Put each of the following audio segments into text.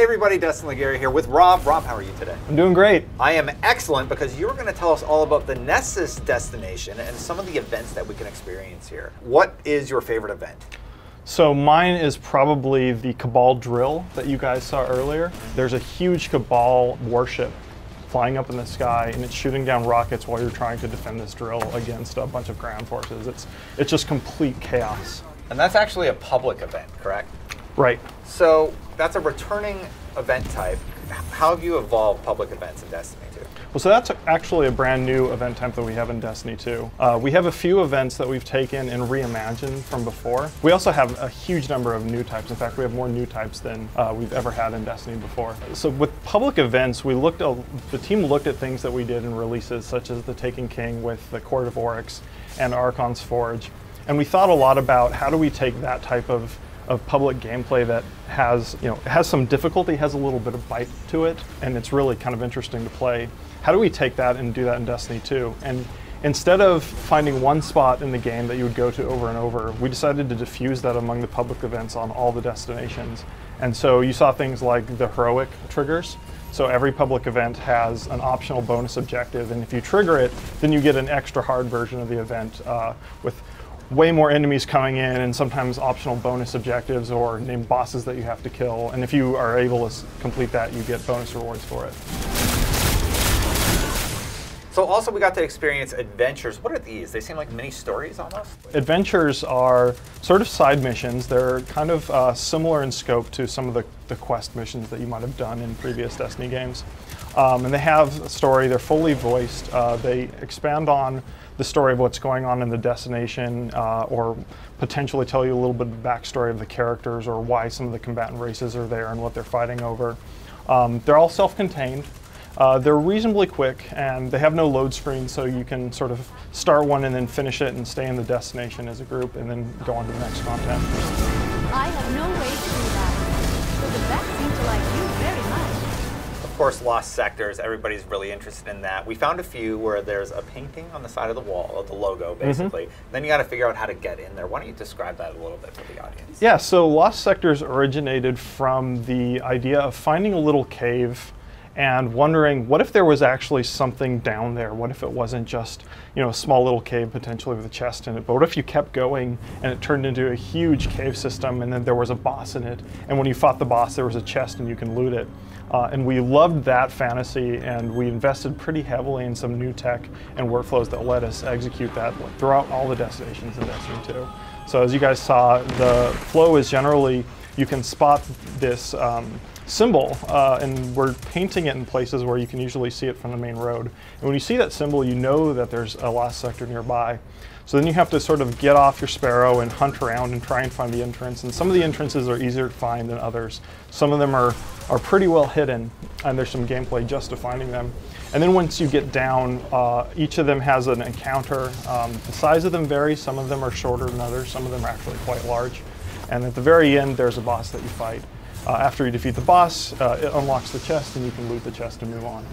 Hey everybody, Dustin Legary here with Rob. Rob, how are you today? I'm doing great. I am excellent because you're going to tell us all about the Nessus destination and some of the events that we can experience here. What is your favorite event? So mine is probably the Cabal drill that you guys saw earlier. There's a huge Cabal warship flying up in the sky and it's shooting down rockets while you're trying to defend this drill against a bunch of ground forces. It's just complete chaos. And that's actually a public event, correct? Right. So that's a returning event type. How have you evolved public events in Destiny 2? Well, so that's actually a brand new event type that we have in Destiny 2. We have a few events that we've taken and reimagined from before. We also have a huge number of new types. In fact, we have more new types than we've ever had in Destiny before. So with public events, the team looked at things that we did in releases, such as the Taken King with the Court of Oryx and Archon's Forge. And we thought a lot about how do we take that type of public gameplay that has some difficulty, has a little bit of bite to it, and it's really kind of interesting to play. How do we take that and do that in Destiny 2? And instead of finding one spot in the game that you would go to over and over, we decided to diffuse that among the public events on all the destinations. And so you saw things like the heroic triggers. So every public event has an optional bonus objective, and if you trigger it, then you get an extra hard version of the event with way more enemies coming in and sometimes optional bonus objectives or named bosses that you have to kill. And if you are able to complete that, you get bonus rewards for it. So also we got to experience adventures. What are these? They seem like mini stories almost? Adventures are sort of side missions. They're kind of similar in scope to some of the quest missions that you might have done in previous Destiny games. And they have a story, they're fully voiced. They expand on the story of what's going on in the destination or potentially tell you a little bit of the backstory of the characters or why some of the combatant races are there and what they're fighting over. They're all self-contained. They're reasonably quick and they have no load screen, so you can sort of start one and then finish it and stay in the destination as a group and then go on to the next content. I have no way to do that, but the vets seem to like you very much. Of course, lost sectors, everybody's really interested in that. We found a few where there's a painting on the side of the wall, of the logo basically. Then you got to figure out how to get in there. Why don't you describe that a little bit for the audience? Yeah, so lost sectors originated from the idea of finding a little cave and wondering, what if there was actually something down there? What if it wasn't just, a small little cave potentially with a chest in it? But what if you kept going and it turned into a huge cave system and then there was a boss in it? And when you fought the boss, there was a chest and you can loot it. And we loved that fantasy, and we invested pretty heavily in some new tech and workflows that let us execute that throughout all the destinations in Destiny 2. So as you guys saw, the flow is generally, you can spot this symbol, and we're painting it in places where you can usually see it from the main road. And when you see that symbol, you know that there's a lost sector nearby. So then you have to sort of get off your Sparrow and hunt around and try and find the entrance. And some of the entrances are easier to find than others. Some of them are pretty well hidden, and there's some gameplay just to finding them. And then once you get down, each of them has an encounter. The size of them varies. Some of them are shorter than others. Some of them are actually quite large. And at the very end, there's a boss that you fight. After you defeat the boss, it unlocks the chest, and you can loot the chest and move on.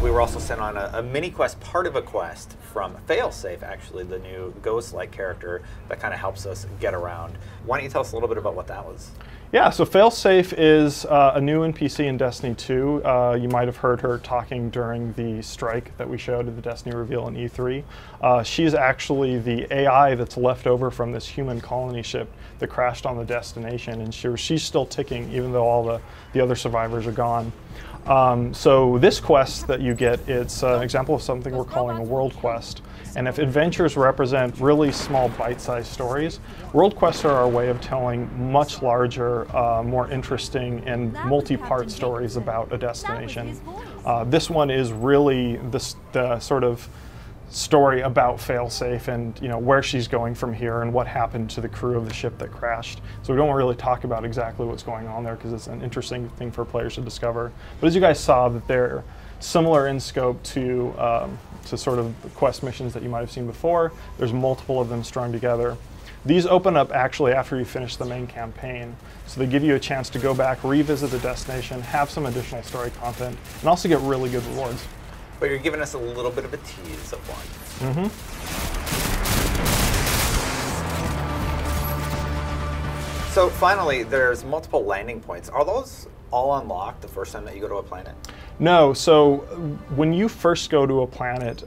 We were also sent on a mini quest, part of a quest from Failsafe, actually, the new ghost-like character that kind of helps us get around. Why don't you tell us a little bit about what that was? Yeah, so Failsafe is a new NPC in Destiny 2. You might have heard her talking during the strike that we showed at the Destiny reveal in E3. She's actually the AI that's left over from this human colony ship that crashed on the destination, and she's still ticking even though all the other survivors are gone. So this quest that you get, it's an example of something we're calling a world quest. And if adventures represent really small bite-sized stories, world quests are our way of telling much larger, more interesting and multi-part stories about a destination. This one is really the sort of story about Failsafe and where she's going from here and what happened to the crew of the ship that crashed. So we don't really talk about exactly what's going on there because it's an interesting thing for players to discover. But as you guys saw, that they're similar in scope to sort of the quest missions that you might have seen before. There's multiple of them strung together. These open up actually after you finish the main campaign. So they give you a chance to go back, revisit the destination, have some additional story content, and also get really good rewards. But you're giving us a little bit of a tease of one. So finally, there's multiple landing points. Are those all unlocked the first time that you go to a planet? No, so when you first go to a planet,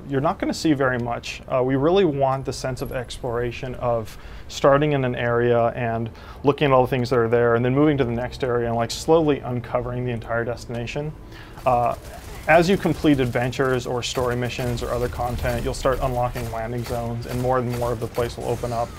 you're not going to see very much. We really want the sense of exploration of starting in an area and looking at all the things that are there and then moving to the next area and like slowly uncovering the entire destination. As you complete adventures or story missions or other content, you'll start unlocking landing zones and more of the place will open up.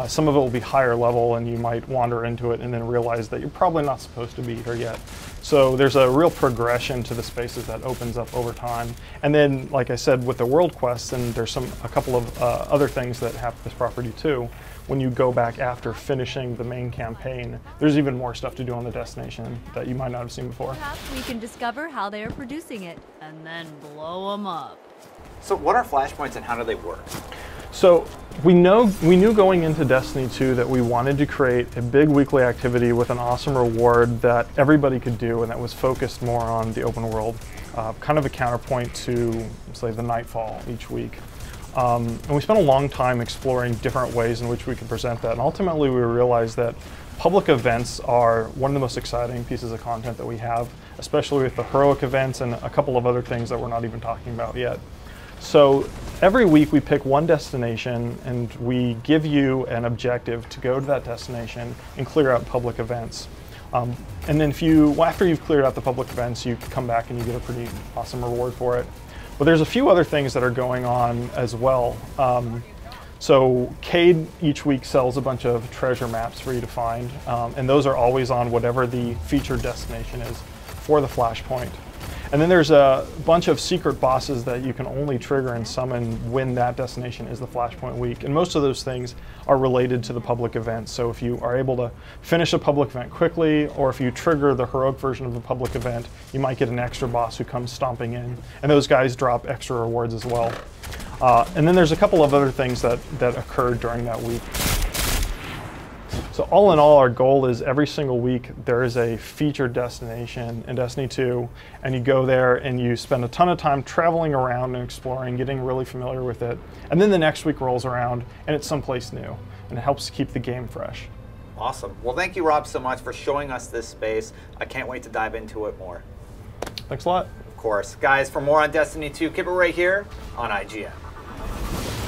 Some of it will be higher level and you might wander into it and then realize that you're probably not supposed to be here yet. So there's a real progression to the spaces that opens up over time. And then, like I said, with the world quests, and there's a couple of other things that have this property too. When you go back after finishing the main campaign, there's even more stuff to do on the destination that you might not have seen before. Perhaps we can discover how they are producing it and then blow them up. So what are Flashpoints and how do they work? So we knew going into Destiny 2 that we wanted to create a big weekly activity with an awesome reward that everybody could do and that was focused more on the open world, kind of a counterpoint to, say, the Nightfall each week. And we spent a long time exploring different ways in which we could present that. And ultimately we realized that public events are one of the most exciting pieces of content that we have, especially with the heroic events and a couple of other things that we're not even talking about yet. So every week we pick one destination and we give you an objective to go to that destination and clear out public events. And then after you've cleared out the public events, you come back and you get a pretty awesome reward for it. But there's a few other things that are going on as well. So Cade each week sells a bunch of treasure maps for you to find, and those are always on whatever the featured destination is for the Flashpoint. And then there's a bunch of secret bosses that you can only trigger and summon when that destination is the Flashpoint week. And most of those things are related to the public event. So if you are able to finish a public event quickly, or if you trigger the heroic version of the public event, you might get an extra boss who comes stomping in. And those guys drop extra rewards as well. And then there's a couple of other things that occurred during that week. So all in all, our goal is every single week there is a featured destination in Destiny 2, and you go there and you spend a ton of time traveling around and exploring, getting really familiar with it. And then the next week rolls around and it's someplace new, and it helps to keep the game fresh. Awesome. Well, thank you, Rob, so much for showing us this space. I can't wait to dive into it more. Thanks a lot. Of course. Guys, for more on Destiny 2, keep it right here on IGN.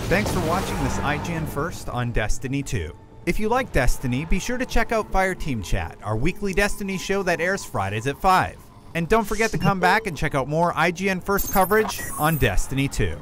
Thanks for watching this IGN First on Destiny 2. If you like Destiny, be sure to check out Fireteam Chat, our weekly Destiny show that airs Fridays at 5. And don't forget to come back and check out more IGN First coverage on Destiny 2.